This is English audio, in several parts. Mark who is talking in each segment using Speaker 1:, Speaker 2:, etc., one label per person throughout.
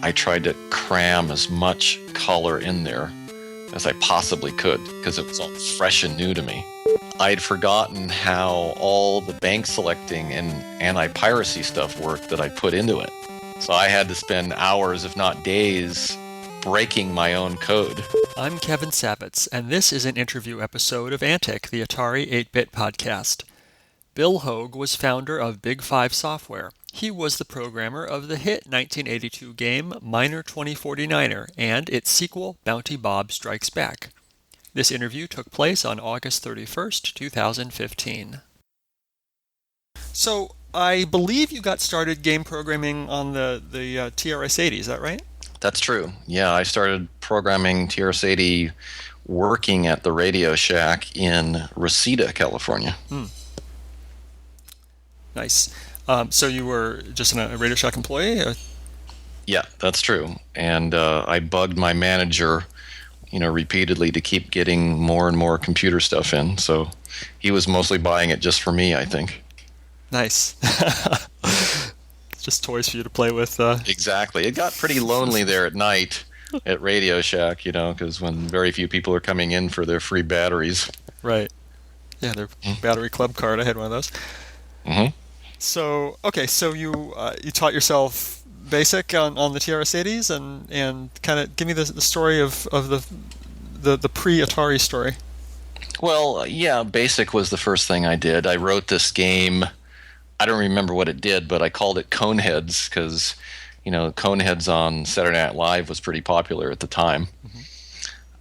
Speaker 1: I tried to cram as much color in there as I possibly could because it was all fresh and new to me. I'd forgotten how all the bank selecting and anti-piracy stuff worked that I put into it. So I had to spend hours, if not days, breaking my own code.
Speaker 2: I'm Kevin Savitz, and this is an interview episode of Antic, the Atari 8-bit podcast. Bill Hogue was founder of Big 5 Software. He was the programmer of the hit 1982 game Miner 2049er and its sequel Bounty Bob Strikes Back. This interview took place on August 31st, 2015. So, I believe you got started game programming on the TRS-80, is that right?
Speaker 1: That's true. Yeah, I started programming TRS-80 working at the Radio Shack in Reseda, California.
Speaker 2: Nice. So you were just a Radio Shack employee?
Speaker 1: Yeah, that's true. And I bugged my manager, repeatedly to keep getting more and more computer stuff in. So he was mostly buying it just for me, I think.
Speaker 2: Nice. It's just toys for you to play with.
Speaker 1: Exactly. It got pretty lonely there at night at Radio Shack, because when very few people are coming in for their free batteries.
Speaker 2: Right. Yeah, their battery club card. I had one of those.
Speaker 1: Mm-hmm.
Speaker 2: So you taught yourself BASIC on the TRS-80s and kind of give me the story of the pre-Atari story.
Speaker 1: Well, yeah, BASIC was the first thing I did. I wrote this game. I don't remember what it did, but I called it Coneheads because, Coneheads on Saturday Night Live was pretty popular at the time.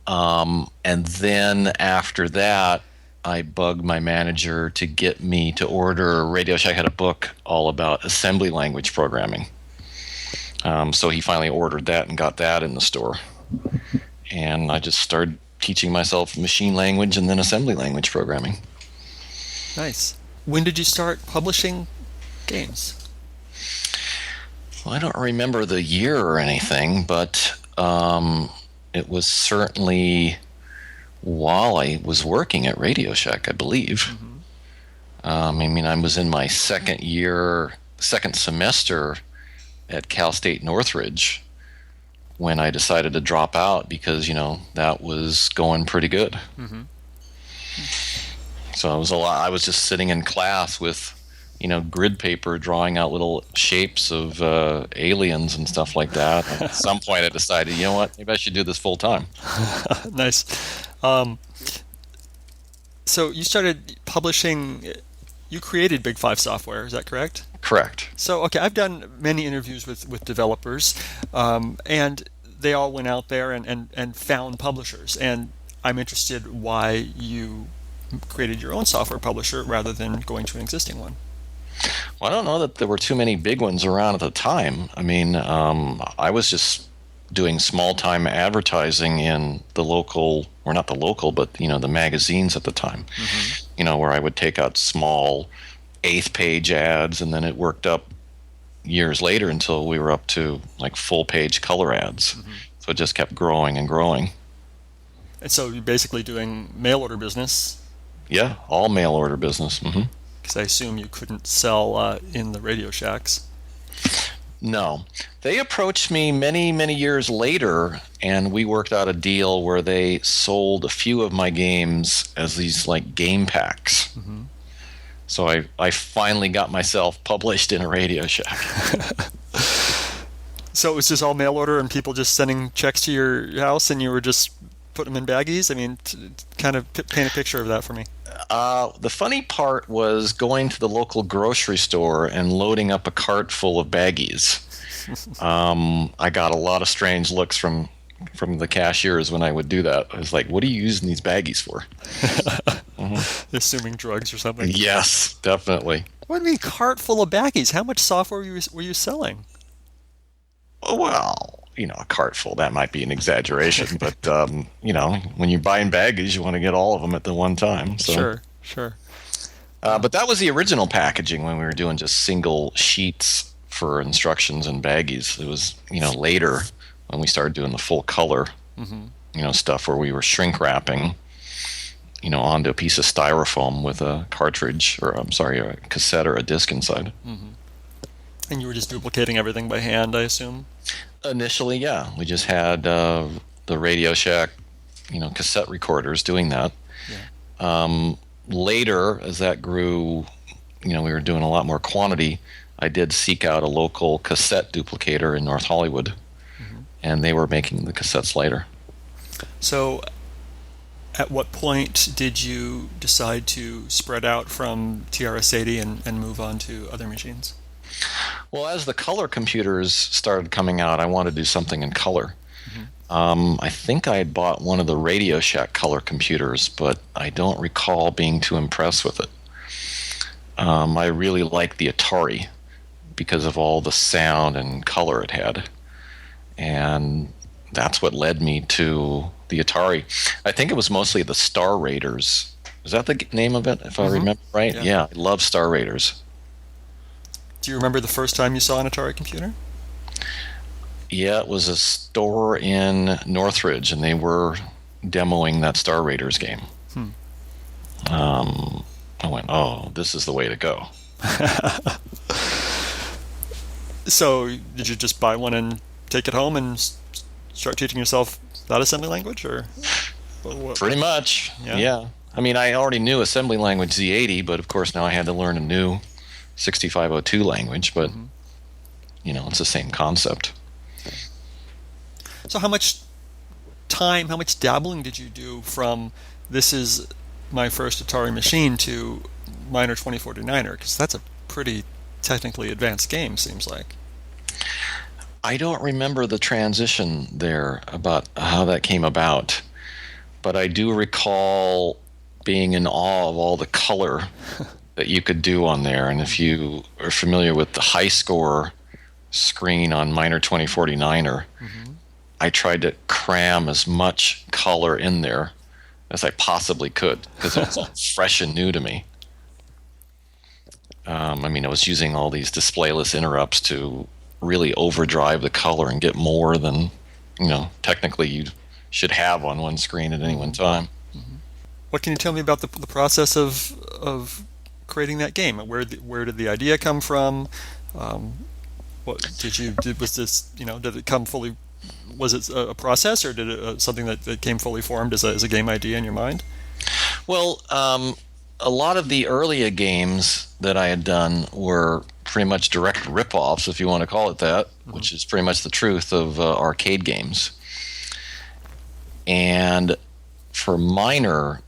Speaker 1: Mm-hmm. And then after that, I bugged my manager to get me to order. Radio Shack had a book all about assembly language programming. So he finally ordered that and got that in the store. And I just started teaching myself machine language and then assembly language programming.
Speaker 2: Nice. When did you start publishing games?
Speaker 1: Well, I don't remember the year or anything, but it was certainly while I was working at Radio Shack, I believe. Mm-hmm. I was in my second semester at Cal State Northridge when I decided to drop out because, that was going pretty good. Mm-hmm. So I was just sitting in class with, grid paper drawing out little shapes of aliens and stuff like that. And at some point I decided, you know what, maybe I should do this full time.
Speaker 2: Nice. So you started publishing, you created Big 5 Software, is that correct?
Speaker 1: Correct.
Speaker 2: So, okay, I've done many interviews with developers, and they all went out there and found publishers. And I'm interested why you created your own software publisher rather than going to an existing one.
Speaker 1: Well, I don't know that there were too many big ones around at the time. I was just doing small-time advertising in the local, or not the local, but, the magazines at the time, mm-hmm. Where I would take out small 8th-page ads, and then it worked up years later until we were up to, full-page color ads. Mm-hmm. So it just kept growing and growing.
Speaker 2: And so you're basically doing mail-order business?
Speaker 1: Yeah, all mail-order business. Mm-hmm.
Speaker 2: Because I assume you couldn't sell in the Radio Shacks.
Speaker 1: No. They approached me many, many years later, and we worked out a deal where they sold a few of my games as these, game packs. Mm-hmm. So I finally got myself published in a Radio Shack.
Speaker 2: So it was just all mail order and people just sending checks to your house and you were just putting them in baggies? Kind of paint a picture of that for me.
Speaker 1: The funny part was going to the local grocery store and loading up a cart full of baggies. I got a lot of strange looks from the cashiers when I would do that. I was like, what are you using these baggies for? Mm-hmm.
Speaker 2: Assuming drugs or something?
Speaker 1: Yes, definitely.
Speaker 2: What do you mean cart full of baggies? How much software were you selling?
Speaker 1: Well, a cart full, that might be an exaggeration, but, when you're buying baggies, you want to get all of them at the one time. So.
Speaker 2: Sure.
Speaker 1: But that was the original packaging when we were doing just single sheets for instructions and baggies. It was, later when we started doing the full color, mm-hmm. Stuff where we were shrink wrapping, onto a piece of styrofoam with a cartridge, or a cassette or a disc inside.
Speaker 2: Mm-hmm. And you were just duplicating everything by hand, I assume?
Speaker 1: Initially, yeah, we just had the Radio Shack, cassette recorders doing that.
Speaker 2: Yeah.
Speaker 1: Later, as that grew, we were doing a lot more quantity. I did seek out a local cassette duplicator in North Hollywood,
Speaker 2: Hmm.
Speaker 1: and they were making the cassettes later.
Speaker 2: So, at what point did you decide to spread out from TRS-80 and move on to other machines?
Speaker 1: Well, as the color computers started coming out, I wanted to do something in color.
Speaker 2: Hmm.
Speaker 1: I think I had bought one of the Radio Shack color computers, but I don't recall being too impressed with it. I really liked the Atari because of all the sound and color it had. And that's what led me to the Atari. I think it was mostly the Star Raiders. Is that the name of it, if I
Speaker 2: Hmm.
Speaker 1: remember right?
Speaker 2: Yeah.
Speaker 1: Yeah, I love Star Raiders.
Speaker 2: Do you remember the first time you saw an Atari computer?
Speaker 1: Yeah, it was a store in Northridge, and they were demoing that Star Raiders game.
Speaker 2: Hmm.
Speaker 1: I went, oh, this is the way to go.
Speaker 2: So, did you just buy one and take it home and start teaching yourself that assembly language, or what?
Speaker 1: Pretty much,
Speaker 2: Yeah.
Speaker 1: yeah. I mean, I already knew assembly language Z80, but of course now I had to learn a new 6502 language, but,
Speaker 2: Hmm.
Speaker 1: it's the same concept.
Speaker 2: So, how much time, how much dabbling did you do from this is my first Atari machine to Miner 2049er? Because that's a pretty technically advanced game, seems like.
Speaker 1: I don't remember the transition there about how that came about, but I do recall being in awe of all the color that you could do on there. And if you are familiar with the high score screen on Miner 2049er,
Speaker 2: Hmm.
Speaker 1: I tried to cram as much color in there as I possibly could because it was all fresh and new to me. I mean, I was using all these displayless interrupts to really overdrive the color and get more than, technically you should have on one screen at any one time.
Speaker 2: What can you tell me about the process of creating that game? Where did the idea come from? Um, what was this, did it come fully, was it a process, or did it something that came fully formed as a game idea in your mind?
Speaker 1: Well, a lot of the earlier games that I had done were pretty much direct rip-offs, if you want to call it that, which is pretty much the truth of arcade games. And for Miner,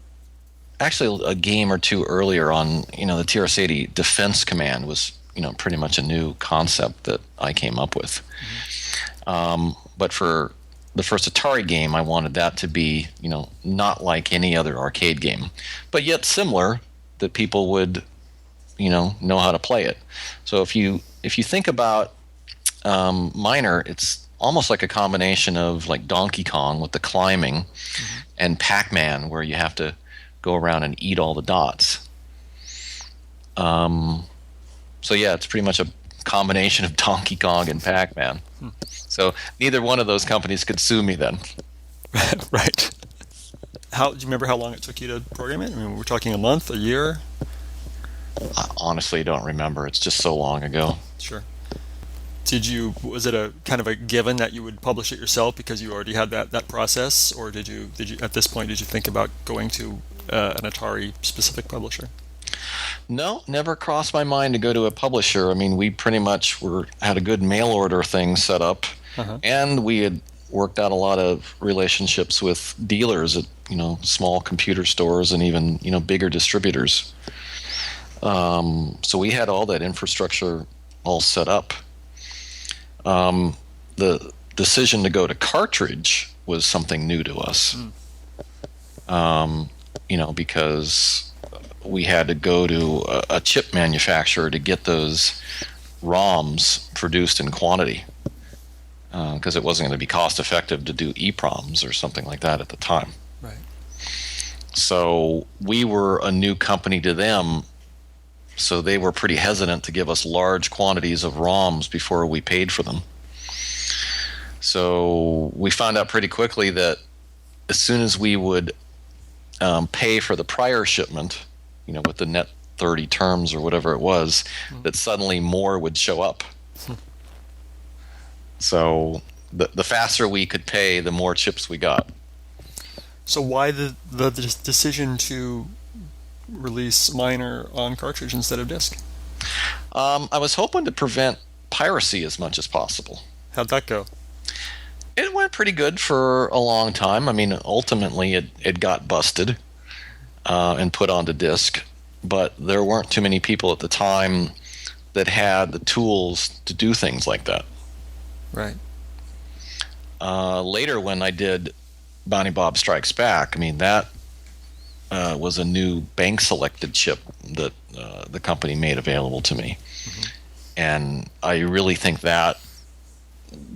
Speaker 1: actually a game or two earlier on, the TRS-80 Defense Command was, pretty much a new concept that I came up with. But for the first Atari game, I wanted that to be, not like any other arcade game, but yet similar, that people would, know how to play it. So if you think about Miner, it's almost like a combination of like Donkey Kong with the climbing and Pac-Man, where you have to go around and eat all the dots. So yeah, it's pretty much a combination of Donkey Kong and Pac-Man. So neither one of those companies could sue me then.
Speaker 2: Right. Do you remember how long it took you to program it? I mean, we're talking a month, a year?
Speaker 1: I honestly don't remember. It's just so long ago.
Speaker 2: Sure. Was it a kind of a given that you would publish it yourself because you already had that process, or did you at this point did you think about going to an Atari specific publisher?
Speaker 1: No, never crossed my mind to go to a publisher. I mean, we pretty much had a good mail order thing set up,
Speaker 2: Uh-huh.
Speaker 1: and we had worked out a lot of relationships with dealers at small computer stores and even bigger distributors. So we had all that infrastructure all set up. The decision to go to Cartridge was something new to us. Because we had to go to a chip manufacturer to get those ROMs produced in quantity, because it wasn't going to be cost effective to do EPROMs or something like that at the time.
Speaker 2: Right.
Speaker 1: So we were a new company to them, so they were pretty hesitant to give us large quantities of ROMs before we paid for them. So we found out pretty quickly that as soon as we would pay for the prior shipment, with the net 30 terms or whatever it was, that suddenly more would show up. So the faster we could pay, the more chips we got.
Speaker 2: So why the decision to release Miner on cartridge instead of disk?
Speaker 1: I was hoping to prevent piracy as much as possible.
Speaker 2: How'd that go?
Speaker 1: It went pretty good for a long time. I mean, ultimately it got busted and put onto disk, but there weren't too many people at the time that had the tools to do things like that.
Speaker 2: Right.
Speaker 1: Later, when I did Bonnie Bob Strikes Back, I mean, that was a new bank selected chip that the company made available to me. Mm-hmm. And I really think that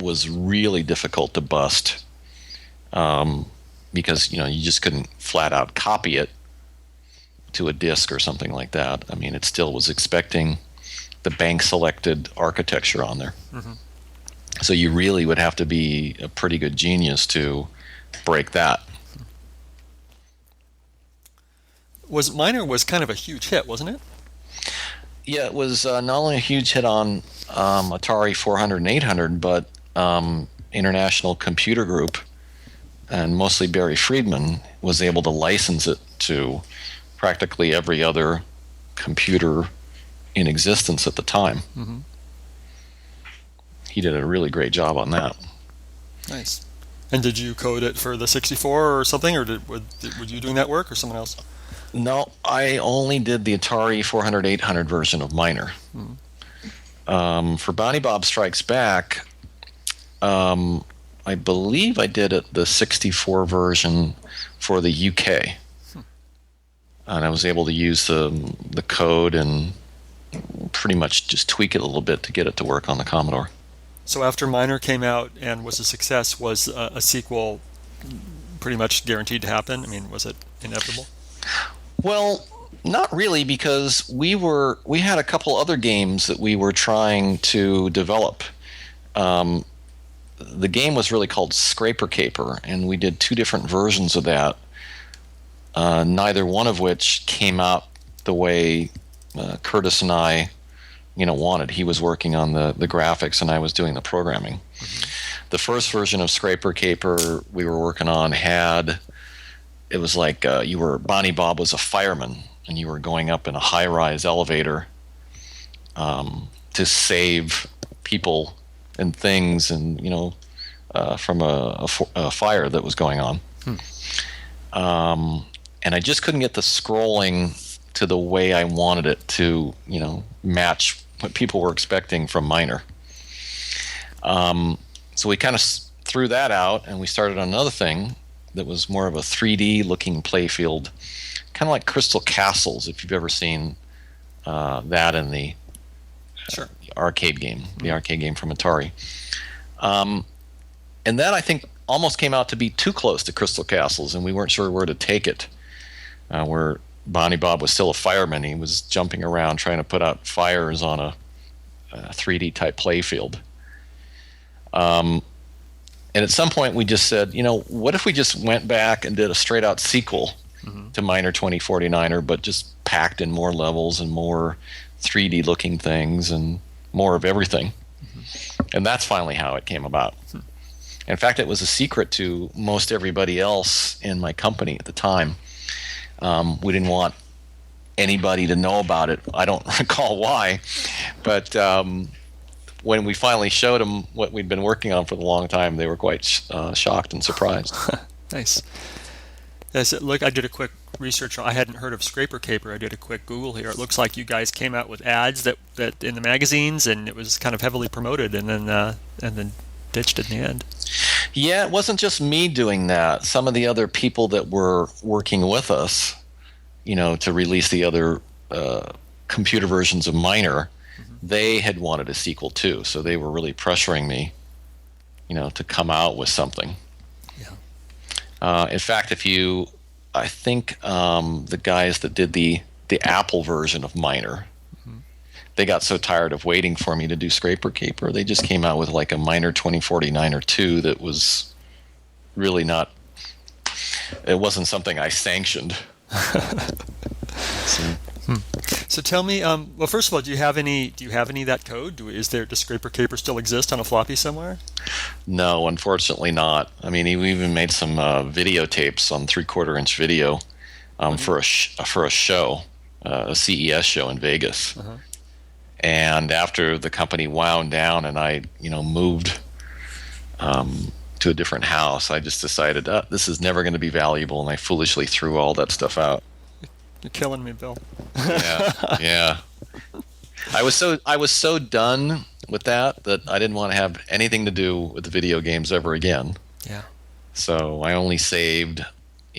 Speaker 1: was really difficult to bust because, you just couldn't flat out copy it to a disk or something like that. I mean, it still was expecting the bank selected architecture on there. Mm-hmm. So you really would have to be a pretty good genius to break that.
Speaker 2: Miner was kind of a huge hit, wasn't it?
Speaker 1: Yeah, it was not only a huge hit on Atari 400 and 800, but International Computer Group, and mostly Barry Friedman, was able to license it to practically every other computer in existence at the time. Mm-hmm. He did a really great job on that.
Speaker 2: Nice. And did you code it for the 64 or something, or were you doing that work, or someone else?
Speaker 1: No, I only did the Atari 400, 800 version of Miner. Mm-hmm. For Bonnie Bob Strikes Back, I believe I did it the 64 version for the UK. And I was able to use the code and pretty much just tweak it a little bit to get it to work on the Commodore.
Speaker 2: So after Miner came out and was a success, was a sequel pretty much guaranteed to happen? I mean, was it inevitable?
Speaker 1: Well, not really, because we had a couple other games that we were trying to develop. The game was really called Scraper Caper, and we did two different versions of that. Neither one of which came out the way Curtis and I, wanted. He was working on the graphics, and I was doing the programming. Mm-hmm. The first version of Scraper Caper we were working on it was like Bonnie Bob was a fireman, and you were going up in a high-rise elevator to save people and things, and from a fire that was going on. And I just couldn't get the scrolling to the way I wanted it to, match what people were expecting from Miner. So we kind of threw that out, and we started on another thing that was more of a 3D looking playfield, kind of like Crystal Castles, if you've ever seen that in the
Speaker 2: Sure.
Speaker 1: arcade game, the arcade game from Atari. And that, I think, almost came out to be too close to Crystal Castles, and we weren't sure where to take it. Where Bonnie Bob was still a fireman, he was jumping around trying to put out fires on a 3D type playfield. And at some point we just said, what if we just went back and did a straight out sequel to Miner 2049er, but just packed in more levels and more 3D looking things and more of everything. And that's finally how it came about. In fact, it was a secret to most everybody else in my company at the time. We didn't want anybody to know about it. I don't recall why, but when we finally showed them what we'd been working on for a long time, they were quite shocked and surprised.
Speaker 2: Nice. Yes, look, I did a quick research. I hadn't heard of Scraper Caper. I did a quick Google here. It looks like you guys came out with ads that in the magazines, and it was kind of heavily promoted, and then ditched in the end.
Speaker 1: Yeah, it wasn't just me doing that. Some of the other people that were working with us, to release the other computer versions of Miner, they had wanted a sequel too. So they were really pressuring me, to come out with something. Yeah. In fact, I think the guys that did the Apple version of Miner, they got so tired of waiting for me to do Scraper Caper, they just came out with like a Miner 2049er 2 that was really not. It wasn't something I sanctioned.
Speaker 2: So tell me, well, first of all, do you have any of that code? Is there does Scraper Caper still exist on a floppy somewhere?
Speaker 1: No, unfortunately not. I mean, we even made some videotapes on 3/4 inch video
Speaker 2: Oh, neat.
Speaker 1: for a show, a CES show in Vegas.
Speaker 2: Uh-huh.
Speaker 1: And after the company wound down and I, moved to a different house, I just decided this is never going to be valuable, and I foolishly threw all that stuff out.
Speaker 2: You're killing me, Bill.
Speaker 1: Yeah, yeah. I was so done with that I didn't want to have anything to do with the video games ever again.
Speaker 2: Yeah.
Speaker 1: So I only saved,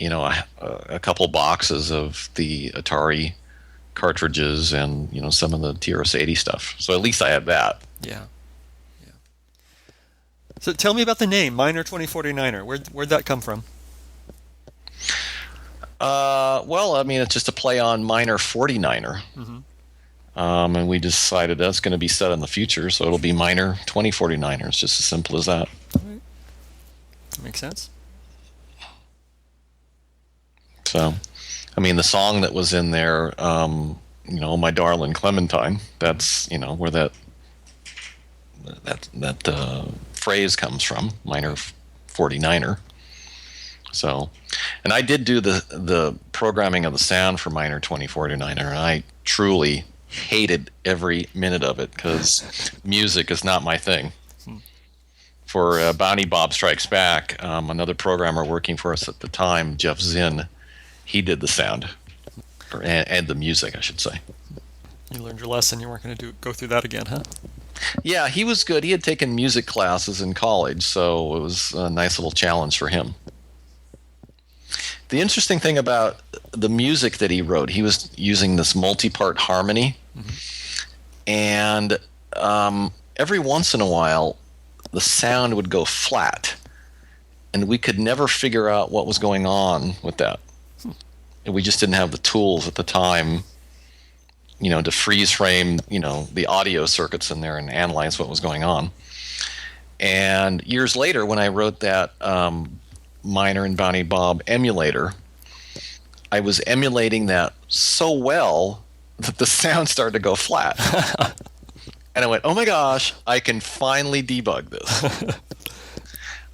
Speaker 1: a couple boxes of the Atari cartridges and some of the TRS-80 stuff. So at least I had that.
Speaker 2: Yeah. Yeah. So tell me about the name, Miner 2049er. Where'd that come from?
Speaker 1: Well, I mean, it's just a play on Miner 49er.
Speaker 2: Mm-hmm.
Speaker 1: And we decided that's going to be set in the future, so it'll be Miner 2049er. It's just as simple as that.
Speaker 2: All right. That makes sense.
Speaker 1: So, I mean, the song that was in there, My Darling Clementine, that's, where that phrase comes from, Miner 49er. So, and I did do the programming of the sound for Miner 2049er, and I truly hated every minute of it because music is not my thing. For Bounty Bob Strikes Back, another programmer working for us at the time, Jeff Zinn, he did the sound, and the music, I should say.
Speaker 2: You learned your lesson. You weren't going to go through that again, huh?
Speaker 1: Yeah, he was good. He had taken music classes in college, so it was a nice little challenge for him. The interesting thing about the music that he wrote, he was using this multi-part harmony, and every once in a while, the sound would go flat, and we could never figure out what was going on with that. And we just didn't have the tools at the time, to freeze frame, the audio circuits in there and analyze what was going on. And years later, when I wrote that Miner and Bounty Bob emulator, I was emulating that so well that the sound started to go flat. And I went, oh my gosh, I can finally debug this.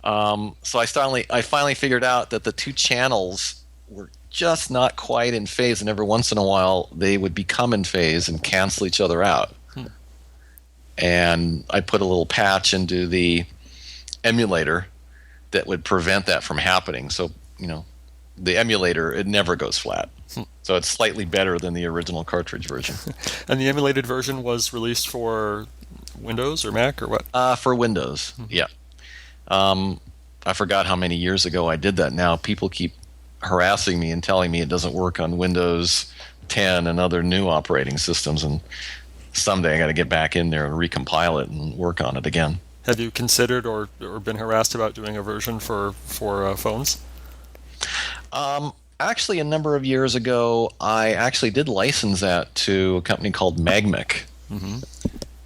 Speaker 1: So I finally figured out that the two channels were just not quite in phase, and every once in a while they would become in phase and cancel each other out. And I put a little patch into the emulator that would prevent that from happening. So, the emulator, it never goes flat. So it's slightly better than the original cartridge version.
Speaker 2: And the emulated version was released for Windows or Mac or what?
Speaker 1: For Windows, yeah. I forgot how many years ago I did that. Now people keep harassing me and telling me it doesn't work on Windows 10 and other new operating systems, and someday I got to get back in there and recompile it and work on it again.
Speaker 2: Have you considered or been harassed about doing a version for phones?
Speaker 1: Actually, a number of years ago, I actually did license that to a company called Magmic.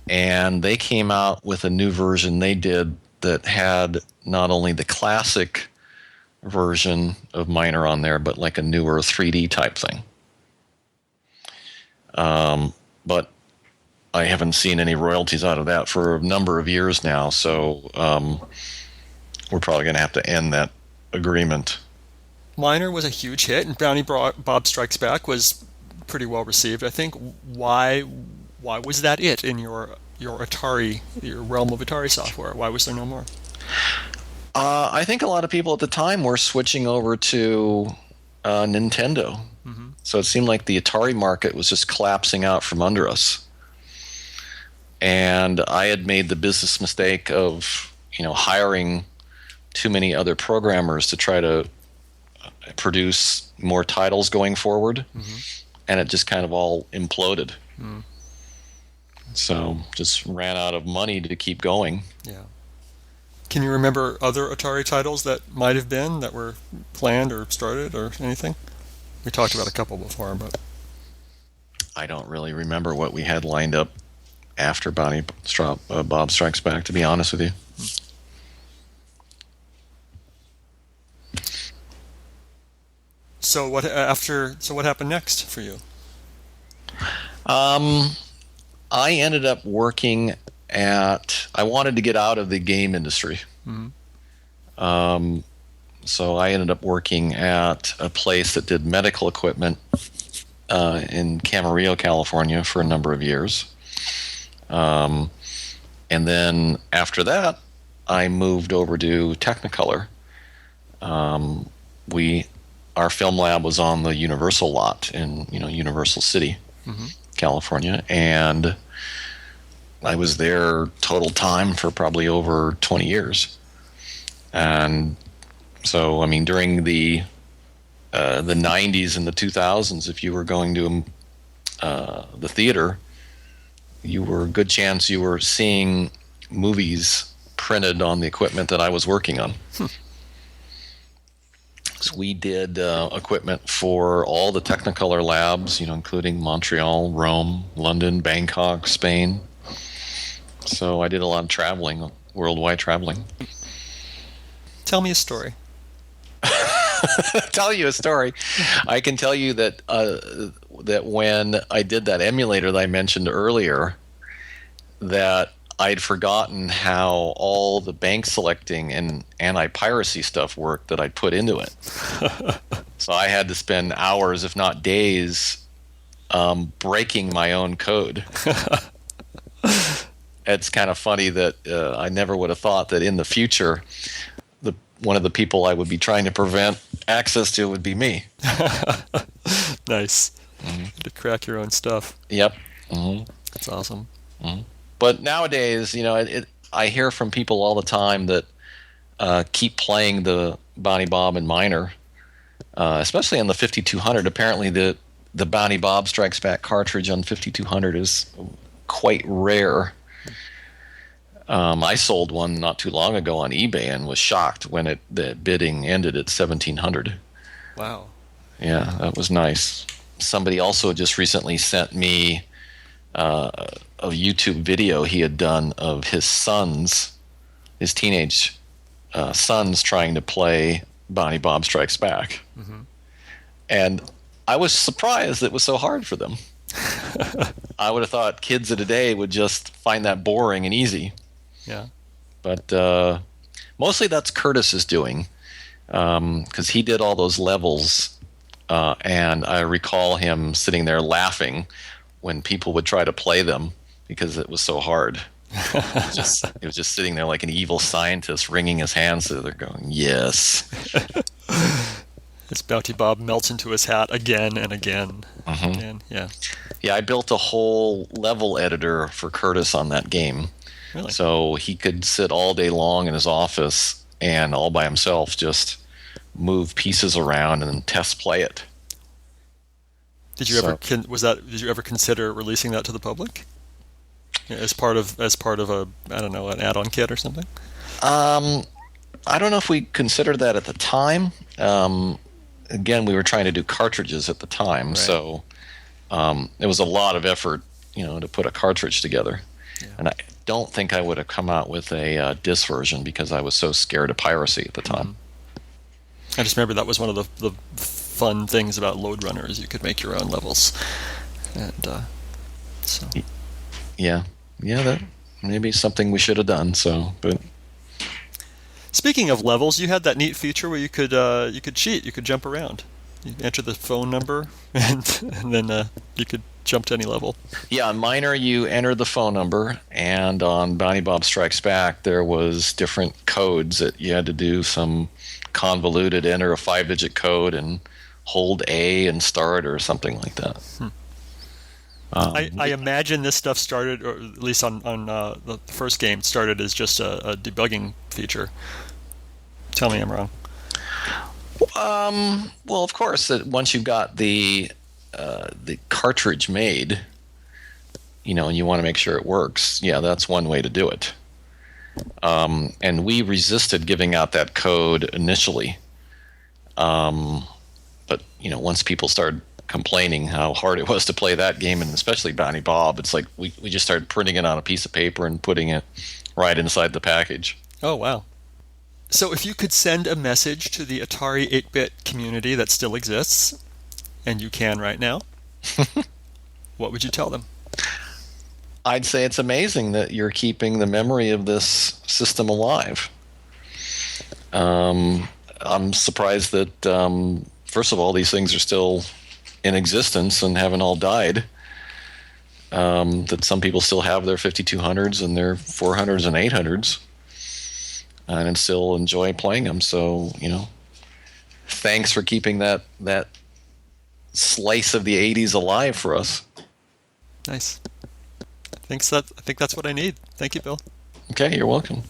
Speaker 1: And they came out with a new version they did that had not only the classic version of Miner on there, but like a newer 3D type thing. But I haven't seen any royalties out of that for a number of years now, so we're probably going to have to end that agreement.
Speaker 2: Miner was a huge hit, and Bob Strikes Back was pretty well received, I think. Why was that it in your Atari, your realm of Atari software? Why was there no more?
Speaker 1: I think a lot of people at the time were switching over to Nintendo. So it seemed like the Atari market was just collapsing out from under us. And I had made the business mistake of, hiring too many other programmers to try to produce more titles going forward. And it just kind of all imploded. So just ran out of money to keep going.
Speaker 2: Yeah. Can you remember other Atari titles that might have been that were planned or started or anything? We talked about a couple before, but
Speaker 1: I don't really remember what we had lined up after Bob Strikes Back, to be honest with you.
Speaker 2: So what happened next for you?
Speaker 1: Um, I ended up working I wanted to get out of the game industry.
Speaker 2: Hmm.
Speaker 1: Um, so I ended up working at a place that did medical equipment in Camarillo, California for a number of years. Um, and then after that, I moved over to Technicolor. Um, we Our film lab was on the Universal lot in Universal City,
Speaker 2: Hmm.
Speaker 1: California, and I was there total time for probably over 20 years. And so, I mean, during the 90s and the 2000s, if you were going to the theater, you were a good chance you were seeing movies printed on the equipment that I was working on. So we did equipment for all the Technicolor labs, including Montreal, Rome, London, Bangkok, Spain. So I did a lot of traveling, worldwide traveling.
Speaker 2: Tell me a story.
Speaker 1: Tell you a story. I can tell you that that when I did that emulator that I mentioned earlier, that I'd forgotten how all the bank selecting and anti-piracy stuff worked that I'd put into it. So I had to spend hours, if not days, breaking my own code. It's kind of funny that I never would have thought that in the future, one of the people I would be trying to prevent access to would be me.
Speaker 2: Nice. To crack your own stuff.
Speaker 1: Yep. Hmm.
Speaker 2: That's awesome.
Speaker 1: Hmm. But nowadays, I hear from people all the time that keep playing the Bonnie Bob and Miner, especially on the 5200. Apparently, the Bonnie Bob Strikes Back cartridge on 5200 is quite rare. I sold one not too long ago on eBay and was shocked when the bidding ended at 1,700.
Speaker 2: Wow.
Speaker 1: Yeah, that was nice. Somebody also just recently sent me a YouTube video he had done of his teenage sons trying to play Bonnie Bob Strikes Back.
Speaker 2: Mm-hmm.
Speaker 1: And I was surprised it was so hard for them. I would have thought kids of today would just find that boring and easy.
Speaker 2: Yeah.
Speaker 1: But mostly that's Curtis's doing, because he did all those levels, and I recall him sitting there laughing when people would try to play them because it was so hard. He was just sitting there like an evil scientist, wringing his hands so they're going, yes.
Speaker 2: His Bounty Bob melts into his hat again and again.
Speaker 1: Mm-hmm.
Speaker 2: Again. Yeah.
Speaker 1: Yeah, I built a whole level editor for Curtis on that game.
Speaker 2: Really?
Speaker 1: So he could sit all day long in his office and all by himself just move pieces around and test play it.
Speaker 2: Did you ever consider releasing that to the public? Yeah, as part of a, I don't know, an add-on kit or something?
Speaker 1: I don't know if we considered that at the time. Again, we were trying to do cartridges at the time,
Speaker 2: Right.
Speaker 1: so it was a lot of effort, to put a cartridge together.
Speaker 2: Yeah.
Speaker 1: And I don't think I would have come out with a disc version because I was so scared of piracy at the time.
Speaker 2: I just remember that was one of the fun things about load runners. You could make your own levels, and so.
Speaker 1: Yeah, that maybe something we should have done. But
Speaker 2: Speaking of levels, you had that neat feature where you could cheat. You could jump around. You enter the phone number, and then you could jump to any level.
Speaker 1: yeah, on Miner you enter the phone number, and on Bonnie Bob Strikes Back there was different codes that you had to do some convoluted enter a 5-digit code and hold A and start or something like that.
Speaker 2: I imagine this stuff started, or at least on the first game, started as just a debugging feature. Tell me I'm wrong.
Speaker 1: Well, of course, that once you've got the cartridge made, and you want to make sure it works. Yeah, that's one way to do it. And we resisted giving out that code initially. But once people started complaining how hard it was to play that game, and especially Bonnie Bob, it's like we just started printing it on a piece of paper and putting it right inside the package.
Speaker 2: Oh, wow. So if you could send a message to the Atari 8-bit community that still exists, and you can right now, what would you tell them?
Speaker 1: I'd say it's amazing that you're keeping the memory of this system alive. I'm surprised that, first of all, these things are still in existence and haven't all died. That some people still have their 5200s and their 400s and 800s and still enjoy playing them. So, thanks for keeping that slice of the 80s alive for us.
Speaker 2: Nice. I think that's what I need. Thank you, Bill.
Speaker 1: Okay, you're welcome.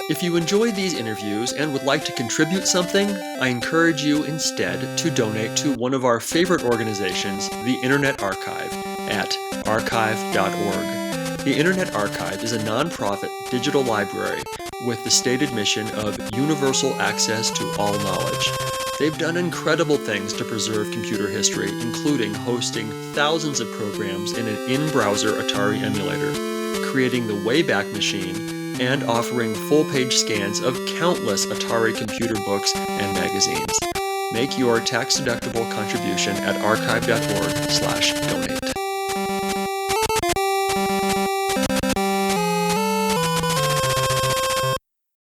Speaker 2: If you enjoyed these interviews and would like to contribute something, I encourage you instead to donate to one of our favorite organizations, the Internet Archive, at archive.org. The Internet Archive is a nonprofit digital library with the stated mission of universal access to all knowledge. They've done incredible things to preserve computer history, including hosting thousands of programs in an in-browser Atari emulator, creating the Wayback Machine, and offering full-page scans of countless Atari computer books and magazines. Make your tax-deductible contribution at archive.org/donate.